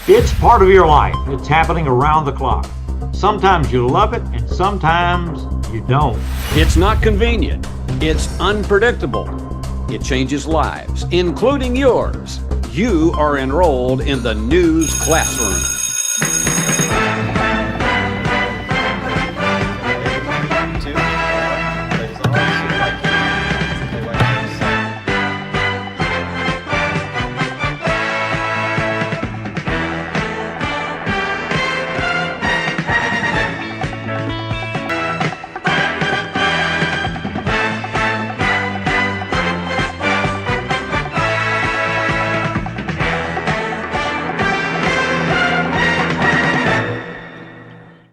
It's part of your life. It's happening around the clock. Sometimes you love it and sometimes you don't. It's not convenient. It's unpredictable. It changes lives, including yours. You are enrolled in the news classroom.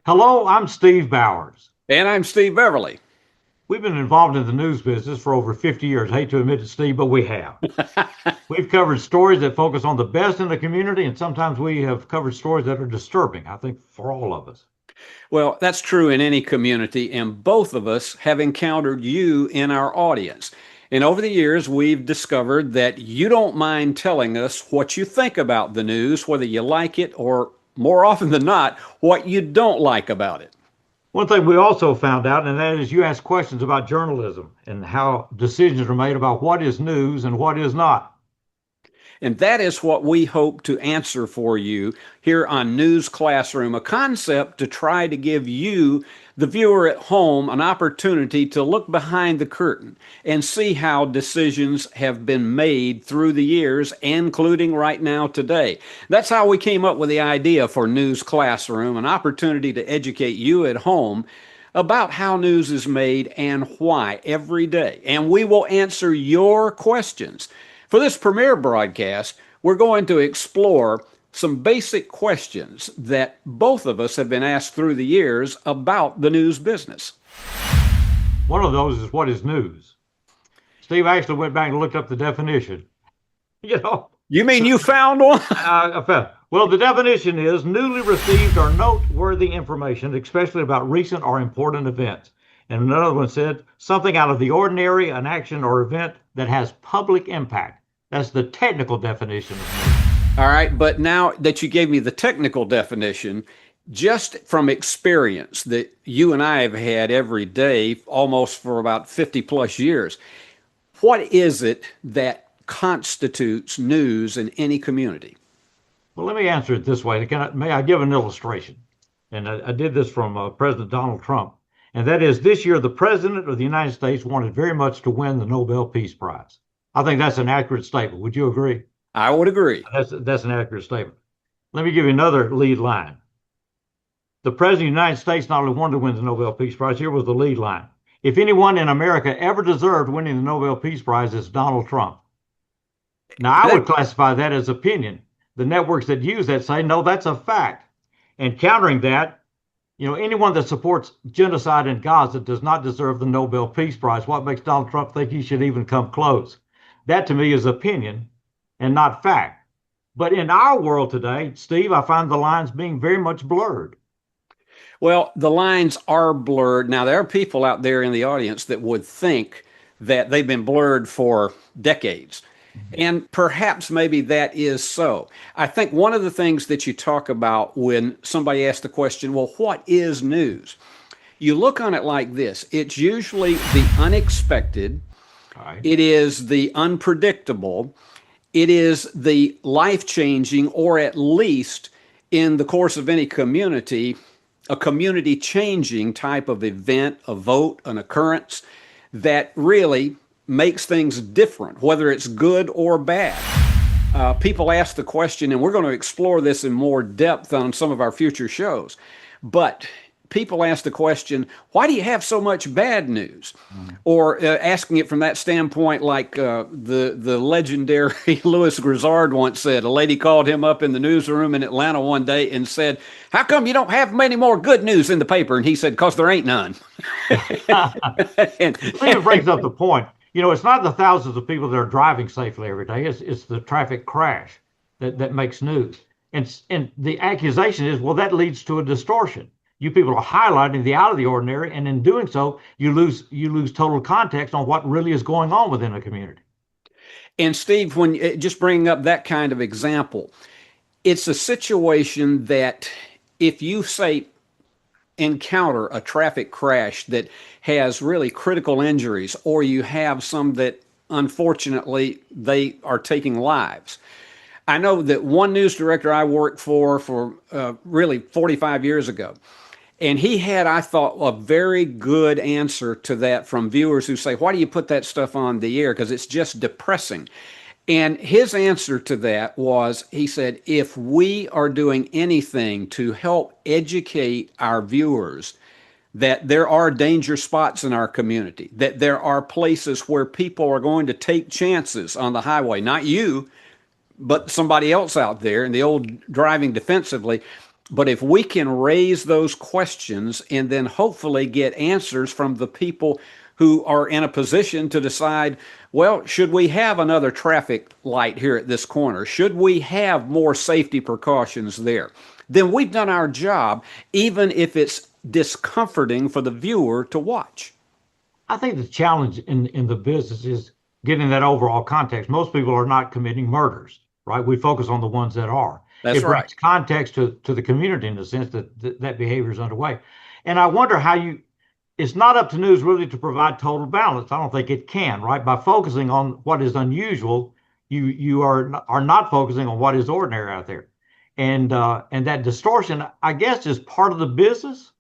Hello, I'm Steve Bowers. And I'm Steve Beverly. We've been involved in the news business for over 50 years. I hate to admit it, Steve, but we have. We've covered stories that focus on the best in the community, and sometimes we have covered stories that are disturbing, I think, for all of us. Well, that's true in any community, and both of us have encountered you in our audience. And over the years, we've discovered that you don't mind telling us what you think about the news, whether you like it or, more often than not, what you don't like about it. One thing we also found out, and that is you ask questions about journalism and how decisions are made about what is news and what is not. And that is what we hope to answer for you here on News Classroom, a concept to try to give you, the viewer at home, an opportunity to look behind the curtain and see how decisions have been made through the years, including right now today. That's how we came up with the idea for News Classroom, an opportunity to educate you at home about how news is made and why every day. And we will answer your questions. For this premiere broadcast, we're going to explore some basic questions that both of us have been asked through the years about the news business. One of those is, what is news? Steve, I actually went back and looked up the definition. You mean you found one? I found. Well, the definition is newly received or noteworthy information, especially about recent or important events. And another one said something out of the ordinary, an action or event that has public impact. That's the technical definition of news. All right, but now that you gave me the technical definition, just from experience that you and I have had every day, almost for about 50 plus years, what is it that constitutes news in any community? Well, let me answer it this way. May I give an illustration? And I did this from President Donald Trump. And that is, this year, the President of the United States wanted very much to win the Nobel Peace Prize. I think that's an accurate statement. Would you agree? I would agree. That's an accurate statement. Let me give you another lead line. The President of the United States not only wanted to win the Nobel Peace Prize, here was the lead line. If anyone in America ever deserved winning the Nobel Peace Prize, it's Donald Trump. Now, I would classify that as opinion. The networks that use that say, no, that's a fact. And countering that, anyone that supports genocide in Gaza does not deserve the Nobel Peace Prize. What makes Donald Trump think he should even come close? That to me is opinion and not fact. But in our world today, Steve, I find the lines being very much blurred. Well, the lines are blurred. Now, there are people out there in the audience that would think that they've been blurred for decades. And perhaps maybe that is so. I think one of the things that you talk about when somebody asks the question, well, what is news? You look on it like this. It's usually the unexpected. Right. It is the unpredictable. It is the life-changing, or at least in the course of any community, a community-changing type of event, a vote, an occurrence that really makes things different, whether it's good or bad. People ask the question, and we're going to explore this in more depth on some of our future shows, but people ask the question, why do you have so much bad news? Or asking it from that standpoint, like the legendary Louis Grizzard once said. A lady called him up in the newsroom in Atlanta one day and said, how come you don't have many more good news in the paper? And he said, because there ain't none. It brings up the point. It's not the thousands of people that are driving safely every day. It's the traffic crash that makes news. And the accusation is, well, that leads to a distortion. You people are highlighting the out of the ordinary, and in doing so, you lose total context on what really is going on within a community. And Steve, when just bringing up that kind of example, It's a situation that if you say encounter a traffic crash that has really critical injuries, or you have some that unfortunately they are taking lives. I know that one news director I worked for really 45 years ago, and he had, I thought, a very good answer to that from viewers who say, why do you put that stuff on the air? Because it's just depressing. And his answer to that was, he said, if we are doing anything to help educate our viewers that there are danger spots in our community, that there are places where people are going to take chances on the highway, not you, but somebody else out there, and the old driving defensively. But if we can raise those questions and then hopefully get answers from the people who are in a position to decide, well, should we have another traffic light here at this corner? Should we have more safety precautions there? Then we've done our job, even if it's discomforting for the viewer to watch. I think the challenge in the business is getting that overall context. Most people are not committing murders, right? We focus on the ones that are. That's It right. brings context to the community in the sense that that behavior is underway. And I wonder how it's not up to news really to provide total balance. I don't think it can, right? By focusing on what is unusual, you are not focusing on what is ordinary out there. And that distortion, I guess, is part of the business.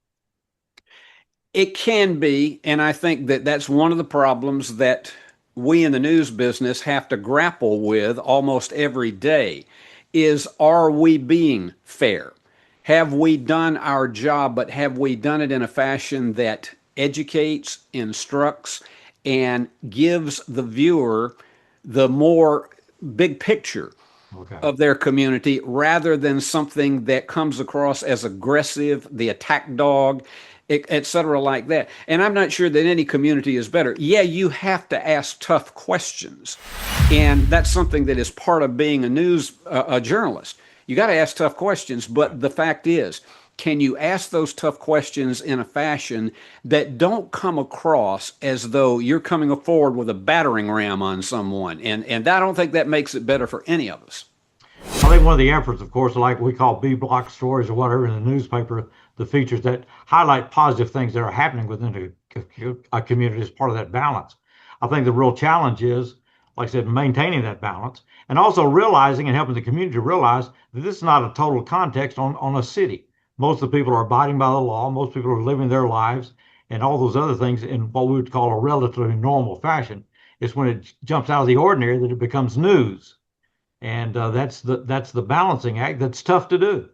It can be, and I think that that's one of the problems that we in the news business have to grapple with almost every day is, are we being fair? Have we done our job, but have we done it in a fashion that educates, instructs, and gives the viewer the more big picture Okay. of their community rather than something that comes across as aggressive, the attack dog, et cetera, like that. And I'm not sure that any community is better. Yeah, you have to ask tough questions. And that's something that is part of being a journalist. You got to ask tough questions. But the fact is, can you ask those tough questions in a fashion that don't come across as though you're coming forward with a battering ram on someone? And I don't think that makes it better for any of us. I think one of the efforts, of course, like we call B block stories or whatever in the newspaper, the features that highlight positive things that are happening within a community is part of that balance. I think the real challenge is, like I said, maintaining that balance and also realizing and helping the community realize that this is not a total context on a city. Most of the people are abiding by the law. Most people are living their lives and all those other things in what we would call a relatively normal fashion. It's when it jumps out of the ordinary that it becomes news. And that's the balancing act that's tough to do.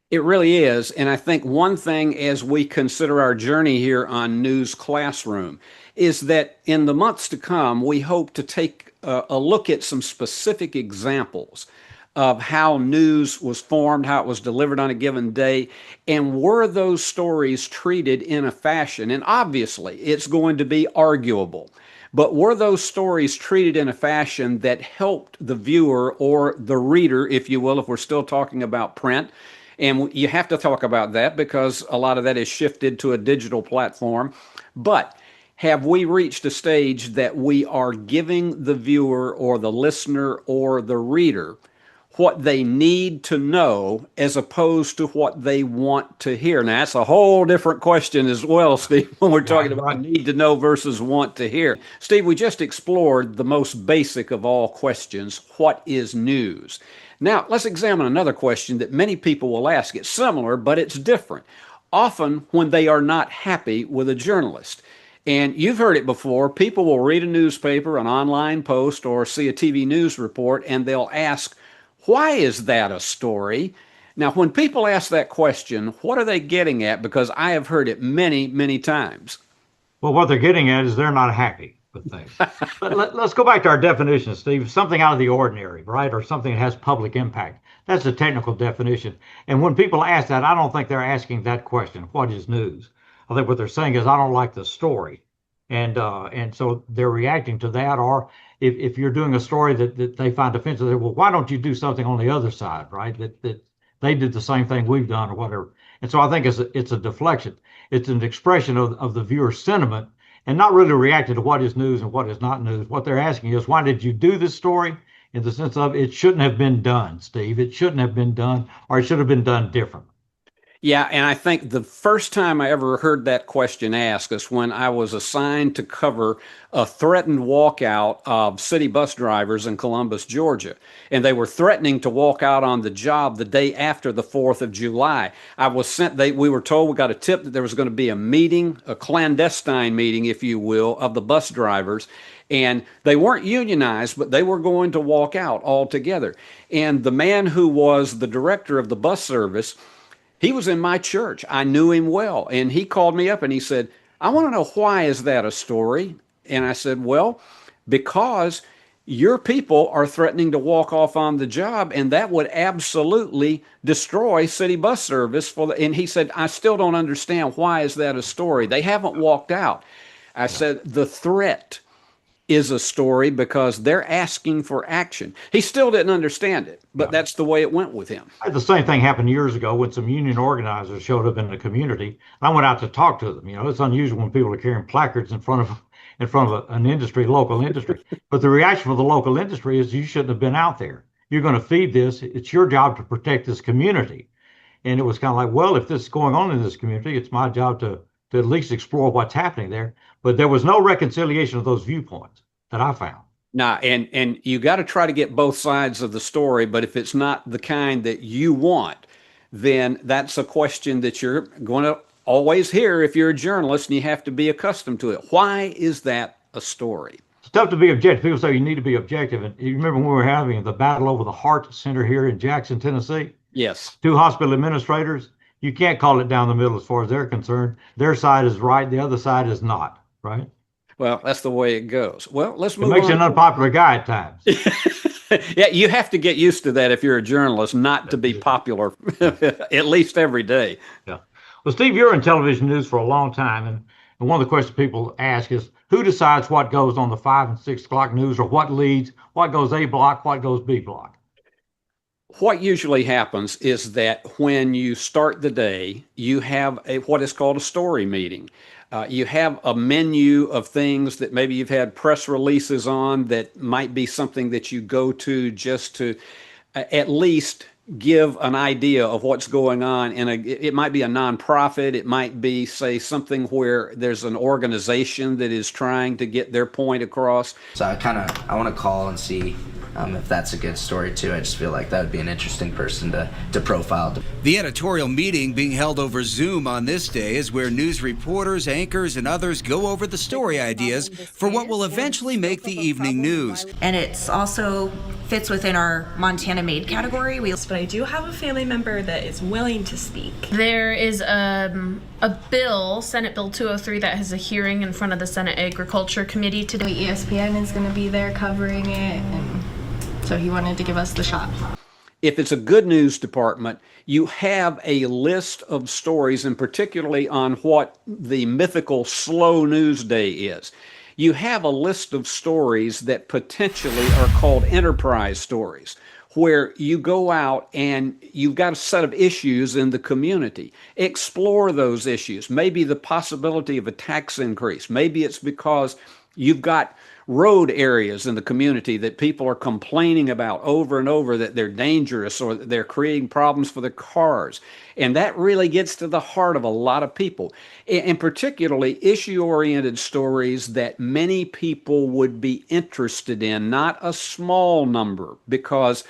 It really is. And I think one thing as we consider our journey here on News Classroom is that in the months to come, we hope to take a look at some specific examples of how news was formed, how it was delivered on a given day, and were those stories treated in a fashion, and obviously it's going to be arguable, but were those stories treated in a fashion that helped the viewer or the reader, if you will, if we're still talking about print? And you have to talk about that because a lot of that is shifted to a digital platform. But have we reached a stage that we are giving the viewer or the listener or the reader what they need to know as opposed to what they want to hear? Now, that's a whole different question as well, Steve, when we're talking Right, about right. need to know versus want to hear. Steve, we just explored the most basic of all questions. What is news? Now, let's examine another question that many people will ask. It's similar, but it's different. Often, when they are not happy with a journalist, and you've heard it before, people will read a newspaper, an online post, or see a TV news report, and they'll ask, why is that a story? Now, when people ask that question, what are they getting at? Because I have heard it many, many times. Well, what they're getting at is they're not happy with things. But let's go back to our definition, Steve. Something out of the ordinary, right? Or something that has public impact. That's the technical definition. And when people ask that, I don't think they're asking that question. What is news? I think what they're saying is, I don't like the story. And so they're reacting to that. Or if you're doing a story that they find offensive, well, why don't you do something on the other side, right? That they did the same thing we've done or whatever. And so I think it's a deflection. It's an expression of the viewer's sentiment and not really reacting to what is news and what is not news. What they're asking is, why did you do this story? in the sense of it shouldn't have been done, Steve. It shouldn't have been done, or it should have been done different. Yeah, and I think the first time I ever heard that question asked is when I was assigned to cover a threatened walkout of city bus drivers in Columbus, Georgia. And they were threatening to walk out on the job the day after the 4th of July. I was sent, we were told, we got a tip that there was going to be a meeting, a clandestine meeting, if you will, of the bus drivers. And they weren't unionized, but they were going to walk out altogether. And the man who was the director of the bus service, he was in my church. I knew him well. And he called me up and he said, I want to know, why is that a story? And I said, well, because your people are threatening to walk off on the job, and that would absolutely destroy city bus service for the, and he said, I still don't understand, why is that a story? They haven't walked out. I said, the threat is a story because they're asking for action. He still didn't understand it, but Yeah. that's the way it went with him. The same thing happened years ago when some union organizers showed up in the community. I went out to talk to them. You know, it's unusual when people are carrying placards in front of an industry, local industry. But the reaction of the local industry is, you shouldn't have been out there. You're going to feed this. It's your job to protect this community. And it was kind of like, well, if this is going on in this community, it's my job to at least explore what's happening there. But there was no reconciliation of those viewpoints that I found. Now, and you got to try to get both sides of the story, but if it's not the kind that you want, then that's a question that you're going to always hear if you're a journalist, and you have to be accustomed to it. Why is that a story? It's tough to be objective. People say you need to be objective. And you remember when we were having the battle over the Heart Center here in Jackson, Tennessee? Yes. Two hospital administrators. You can't call it down the middle as far as they're concerned. Their side is right, the other side is not, right? Well, that's the way it goes. Well, let's It move makes you on. an unpopular guy at times. Yeah, you have to get used to that if you're a journalist, not to be popular at least every day. Yeah. Well, Steve, you're in television news for a long time, and one of the questions people ask is, who decides what goes on the 5 and 6 o'clock news, or what leads, what goes A block, what goes B block? What usually happens is that when you start the day, you have what is called a story meeting. You have a menu of things that maybe you've had press releases on, that might be something that you go to just to at least give an idea of what's going on. It might be a nonprofit. It might be, say, something where there's an organization that is trying to get their point across. So I want to call and see if that's a good story too. I just feel like that would be an interesting person to profile. The editorial meeting being held over Zoom on this day is where news reporters, anchors, and others go over the story ideas for what will eventually make the evening news. And it's also fits within our Montana Made category. But I do have a family member that is willing to speak. There is a bill, Senate Bill 203, that has a hearing in front of the Senate Agriculture Committee today. ESPN is going to be there covering it, and so he wanted to give us the shot. If it's a good news department, you have a list of stories, and particularly on what the mythical slow news day is. You have a list of stories that potentially are called enterprise stories, where you go out and you've got a set of issues in the community. Explore those issues. Maybe the possibility of a tax increase. Maybe it's because you've got road areas in the community that people are complaining about over and over, that they're dangerous or that they're creating problems for their cars. And that really gets to the heart of a lot of people, and particularly issue-oriented stories that many people would be interested in, not a small number, because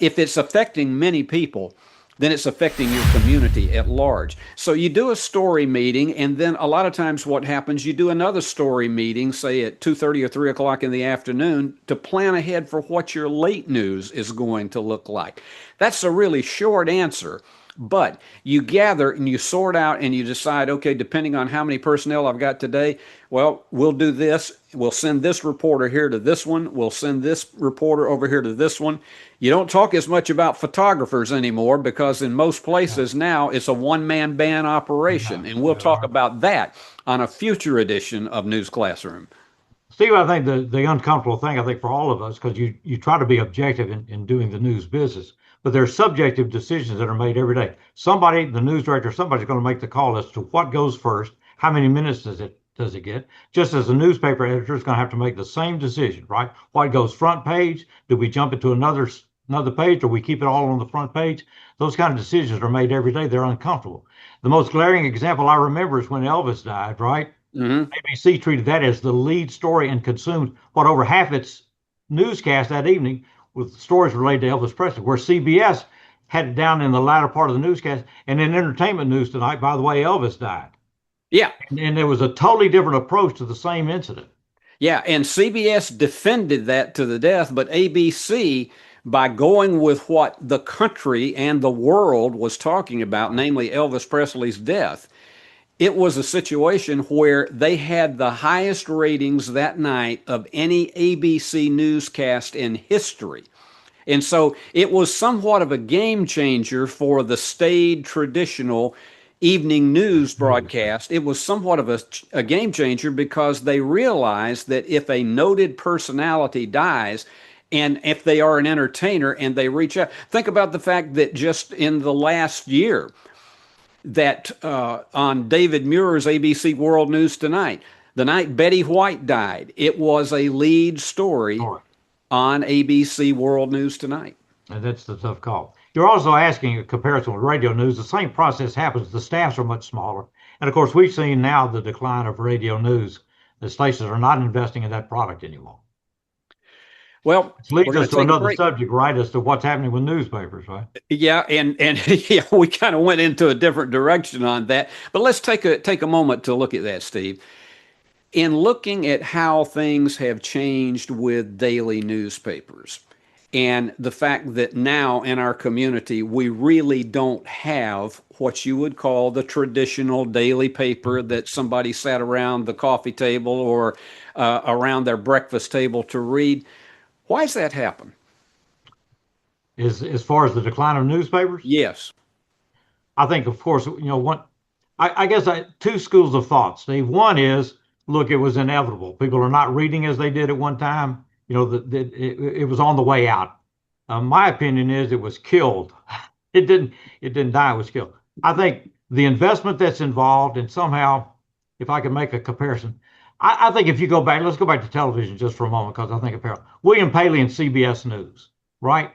if it's affecting many people, then it's affecting your community at large. So you do a story meeting, and then a lot of times what happens, you do another story meeting, say at 2:30 or 3 o'clock in the afternoon, to plan ahead for what your late news is going to look like. That's a really short answer, but you gather and you sort out and you decide, okay, depending on how many personnel I've got today, well, we'll do this. We'll send this reporter here to this one. We'll send this reporter over here to this one. You don't talk as much about photographers anymore, because in most places now it's a one-man band operation. And we'll talk about that on a future edition of News Classroom. Steve, I think the uncomfortable thing, I think, for all of us, because you try to be objective in doing the news business, but there's subjective decisions that are made every day. Somebody, the news director, somebody's going to make the call as to what goes first, how many minutes does it does it get? Just as a newspaper editor is going to have to make the same decision, right? What goes front page? Do we jump into another page, or we keep it all on the front page? Those kind of decisions are made every day. They're uncomfortable. The most glaring example I remember is when Elvis died, right? Mm-hmm. ABC treated that as the lead story and consumed what over half its newscast that evening with stories related to Elvis Presley, where CBS had it down in the latter part of the newscast. And in entertainment news tonight, by the way, Elvis died. Yeah. And there was a totally different approach to the same incident. Yeah, and CBS defended that to the death, but ABC, by going with what the country and the world was talking about, namely Elvis Presley's death, it was a situation where they had the highest ratings that night of any ABC newscast in history. And so it was somewhat of a game changer for the staid, traditional evening news broadcast. It was somewhat of a game changer because they realized that if a noted personality dies, and if they are an entertainer and they reach out, think about the fact that just in the last year, that on David Muir's ABC World News Tonight, the night Betty White died, it was a lead story on ABC World News Tonight. And that's the tough call. You're also asking a comparison with radio news. The same process happens. The staffs are much smaller. And of course, we've seen now the decline of radio news. The stations are not investing in that product anymore. Well, which leads us to another subject, right, as to what's happening with newspapers, right? Yeah, and yeah, we kind of went into a different direction on that. But let's take a moment to look at that, Steve. In looking at how things have changed with daily newspapers, and the fact that now in our community, we really don't have what you would call the traditional daily paper that somebody sat around the coffee table or around their breakfast table to read. Why does that happen? As far as the decline of newspapers? Yes. I think, of course, I guess two schools of thought, Steve. One is, look, it was inevitable. People are not reading as they did at one time. It was on the way out. My opinion is it was killed. It didn't die. It was killed. I think the investment that's involved, and somehow, if I can make a comparison, I think if you go back, let's go back to television just for a moment, because I think of William Paley and CBS News, right?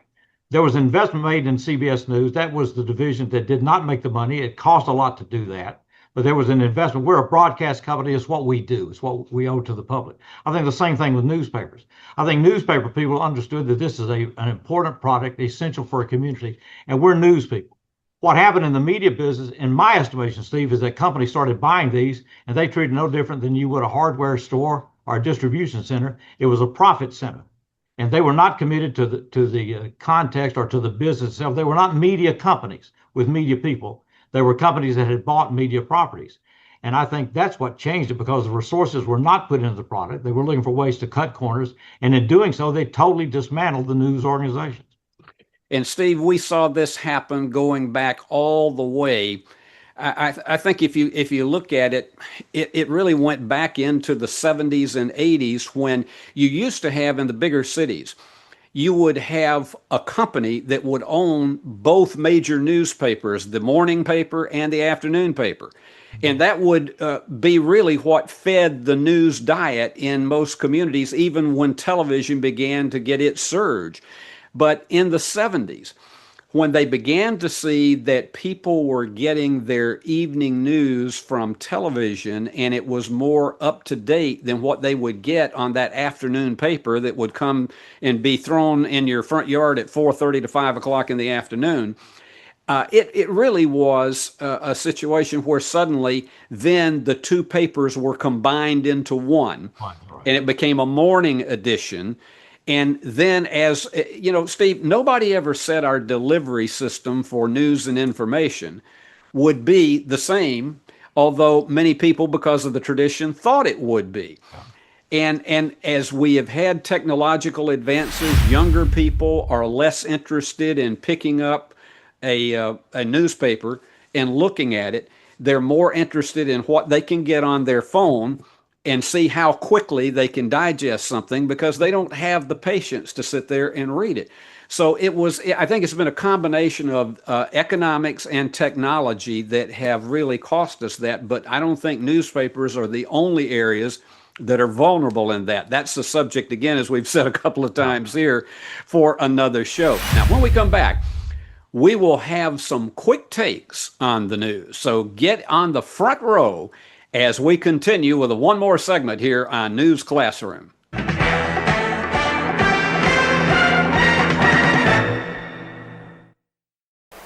There was investment made in CBS News. That was the division that did not make the money. It cost a lot to do that. But there was an investment. We're a broadcast company. It's what we do. It's what we owe to the public. I think the same thing with newspapers. I think newspaper people understood that this is an important product, essential for a community, and we're news people. What happened in the media business, in my estimation, Steve, is that companies started buying these, and they treated no different than you would a hardware store or a distribution center. It was a profit center, and they were not committed to the context or to the business itself. They were not media companies with media people. They were companies that had bought media properties. And I think that's what changed it, because the resources were not put into the product. They were looking for ways to cut corners. And in doing so, they totally dismantled the news organizations. And Steve, we saw this happen going back all the way. I think if you look at it, it really went back into the 70s and 80s, when you used to have in the bigger cities, you would have a company that would own both major newspapers, the morning paper and the afternoon paper. And that would be really what fed the news diet in most communities, even when television began to get its surge. But in the 70s, when they began to see that people were getting their evening news from television, and it was more up to date than what they would get on that afternoon paper that would come and be thrown in your front yard at 4:30 to 5 o'clock in the afternoon, it really was a situation where suddenly then the two papers were combined into one, and it became a morning edition. And then, as you know, Steve, nobody ever said our delivery system for news and information would be the same, although many people, because of the tradition, thought it would be. And as we have had technological advances, younger people are less interested in picking up a newspaper and looking at it. They're more interested in what they can get on their phone and see how quickly they can digest something, because they don't have the patience to sit there and read it. So I think it's been a combination of economics and technology that have really cost us that. But I don't think newspapers are the only areas that are vulnerable in that. That's the subject, again, as we've said a couple of times here, for another show. Now, when we come back, we will have some quick takes on the news. So get on the front row as we continue with one more segment here on News Classroom.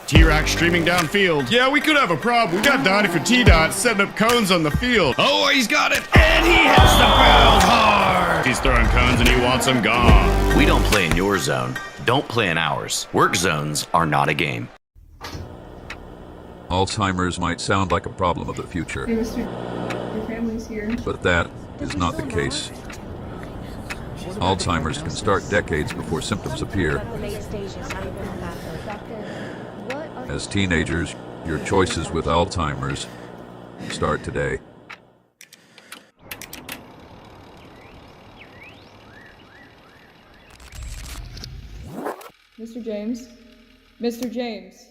T-Rock streaming downfield. Yeah, we could have a problem. We got Donnie for T-Dot setting up cones on the field. Oh, he's got it. And he hits the ground hard. He's throwing cones and he wants them gone. We don't play in your zone. Don't play in ours. Work zones are not a game. Alzheimer's might sound like a problem of the future. Hey, mister, your family's here. But that is not the case. Alzheimer's can start decades before symptoms appear. As teenagers, your choices with Alzheimer's start today. Mr. James? Mr. James?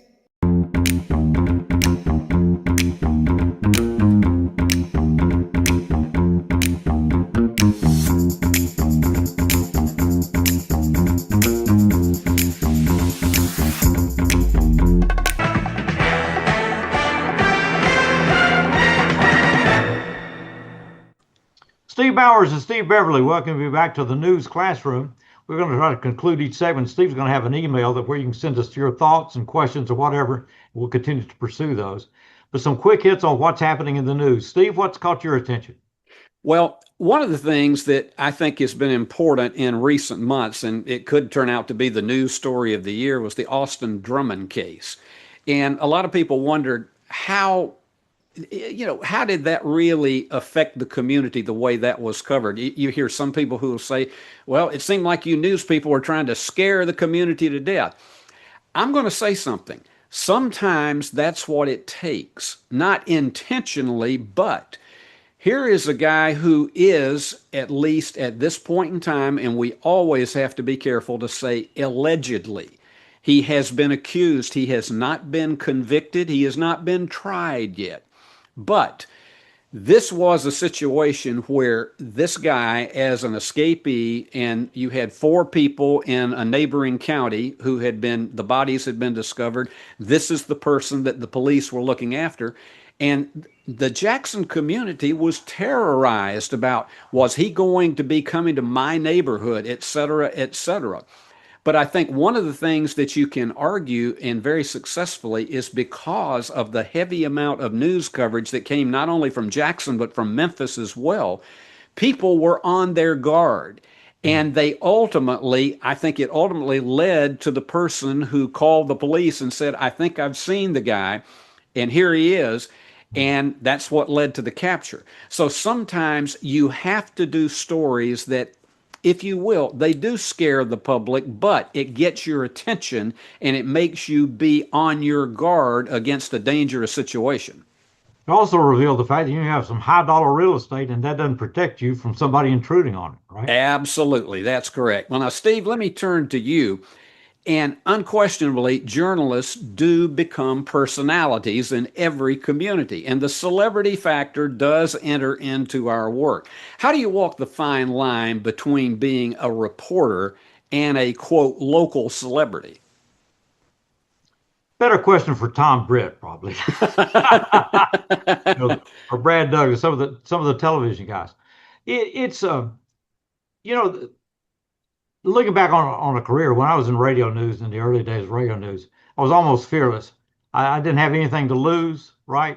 Steve Bowers and Steve Beverly, welcome you back to the News Classroom. We're going to try to conclude each segment. Steve's going to have an email where you can send us your thoughts and questions or whatever. We'll continue to pursue those. But some quick hits on what's happening in the news. Steve, what's caught your attention? Well, one of the things that I think has been important in recent months, and it could turn out to be the news story of the year, was the Austin Drummond case. And a lot of people wondered how did that really affect the community the way that was covered? You hear some people who will say, well, it seemed like you news people were trying to scare the community to death. I'm going to say something. Sometimes that's what it takes, not intentionally, but here is a guy who is, at least at this point in time, and we always have to be careful to say allegedly. He has been accused. He has not been convicted. He has not been tried yet. But this was a situation where this guy, as an escapee, and you had 4 people in a neighboring county who the bodies had been discovered. This is the person that the police were looking after. And the Jackson community was terrorized about, was he going to be coming to my neighborhood, et cetera, et cetera. But I think one of the things that you can argue, and very successfully, is because of the heavy amount of news coverage that came not only from Jackson, but from Memphis as well. People were on their guard. And I think it ultimately led to the person who called the police and said, I think I've seen the guy, and here he is. And that's what led to the capture. So sometimes you have to do stories that, if you will, they do scare the public, but it gets your attention and it makes you be on your guard against a dangerous situation. It also revealed the fact that you have some high dollar real estate and that doesn't protect you from somebody intruding on it, right? Absolutely. That's correct. Well, now, Steve, let me turn to you. And unquestionably, journalists do become personalities in every community, and the celebrity factor does enter into our work. How do you walk the fine line between being a reporter and a, quote, local celebrity? Better question for Tom Britt, probably, or Brad Douglas, some of the television guys. It's looking back on a career, when I was in radio news in the early days of radio news, I was almost fearless. I didn't have anything to lose, right?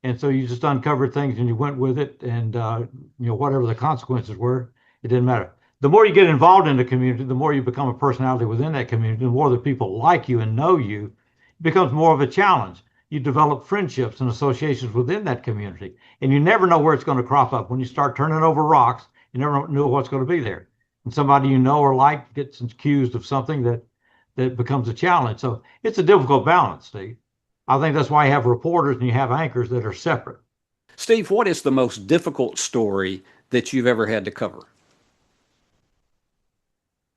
And so you just uncovered things and you went with it, and whatever the consequences were, it didn't matter. The more you get involved in the community, the more you become a personality within that community, the more that people like you and know you, it becomes more of a challenge. You develop friendships and associations within that community, and you never know where it's going to crop up. When you start turning over rocks, you never know what's going to be there. And somebody you know or like gets accused of something that becomes a challenge. So it's a difficult balance, Steve. I think that's why you have reporters and you have anchors that are separate. Steve, what is the most difficult story that you've ever had to cover?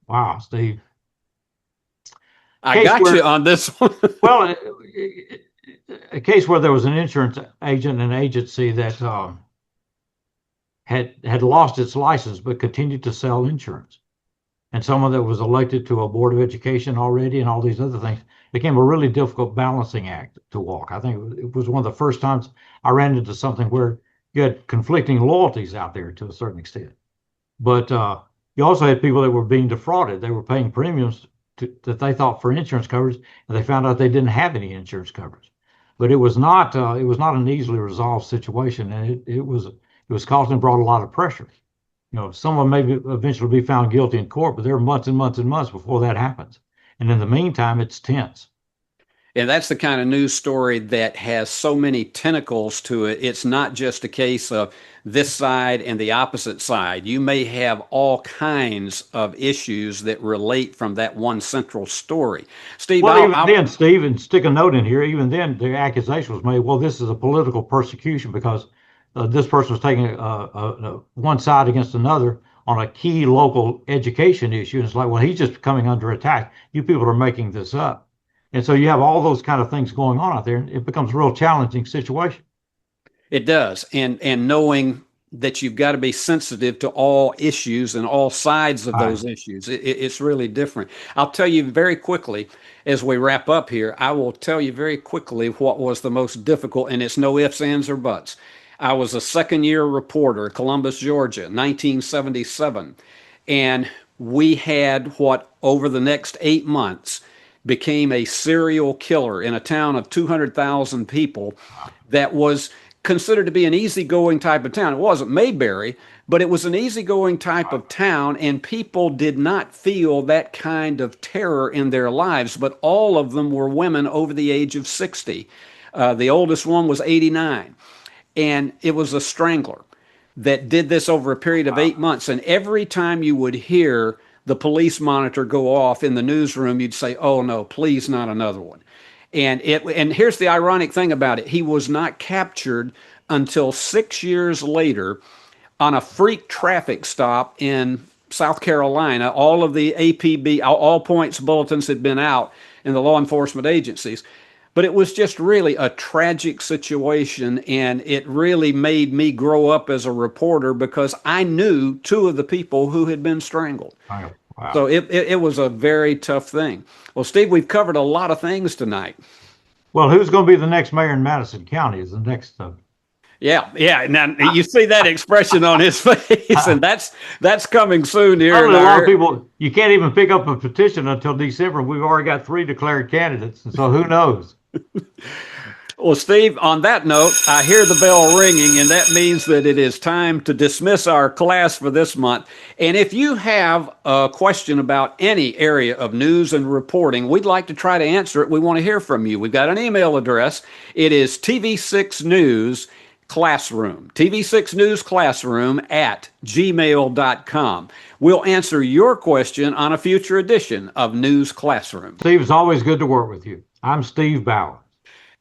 Wow, Steve. I got you on this one. Well, a case where there was an insurance agent and agency that had lost its license but continued to sell insurance, and someone that was elected to a board of education already, and all these other things became a really difficult balancing act to walk. I think it was one of the first times I ran into something where you had conflicting loyalties out there to a certain extent. But you also had people that were being defrauded. They were paying premiums that they thought for insurance coverage, and they found out they didn't have any insurance coverage. But it was not an easily resolved situation, and it was causing brought a lot of pressure. Someone may eventually be found guilty in court, but there are months and months and months before that happens. And in the meantime, it's tense. And that's the kind of news story that has so many tentacles to it. It's not just a case of this side and the opposite side. You may have all kinds of issues that relate from that one central story. Steve, well, then, Steve, and stick a note in here, even then the accusation was made, well, this is a political persecution because this person was taking one side against another on a key local education issue. And it's like, well, he's just coming under attack. You people are making this up. And so you have all those kind of things going on out there, and it becomes a real challenging situation. It does. And knowing that you've got to be sensitive to all issues and all sides of those issues, it's really different. I'll tell you very quickly, as we wrap up here, I will tell you very quickly what was the most difficult, and it's no ifs, ands, or buts. I was a second-year reporter, Columbus, Georgia, 1977, and we had what, over the next 8 months, became a serial killer in a town of 200,000 people that was considered to be an easygoing type of town. It wasn't Mayberry, but it was an easygoing type of town, and people did not feel that kind of terror in their lives, but all of them were women over the age of 60. The oldest one was 89, and it was a strangler that did this over a period of 8 months, and every time you would hear the police monitor go off in the newsroom, you'd say, oh no, please not another one. And here's the ironic thing about it. He was not captured until 6 years later on a freak traffic stop in South Carolina. All of the APB, all points bulletins had been out in the law enforcement agencies. But it was just really a tragic situation, and it really made me grow up as a reporter because I knew two of the people who had been strangled. Wow. So it was a very tough thing. Well, Steve, we've covered a lot of things tonight. Well, who's going to be the next mayor in Madison County is the next Yeah. Now you see that expression on his face, and that's coming soon here. A lot of people, you can't even pick up a petition until December. We've already got 3 declared candidates, and so who knows? Well, Steve, on that note, I hear the bell ringing, and that means that it is time to dismiss our class for this month. And if you have a question about any area of news and reporting, we'd like to try to answer it. We want to hear from you. We've got an email address. It is TV6News Classroom, TV6newsclassroom at gmail.com. We'll answer your question on a future edition of News Classroom. Steve, it's always good to work with you. I'm Steve Bauer.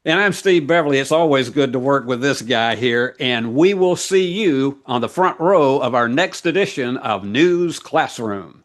And I'm Steve Beverly. It's always good to work with this guy here. And we will see you on the front row of our next edition of News Classroom.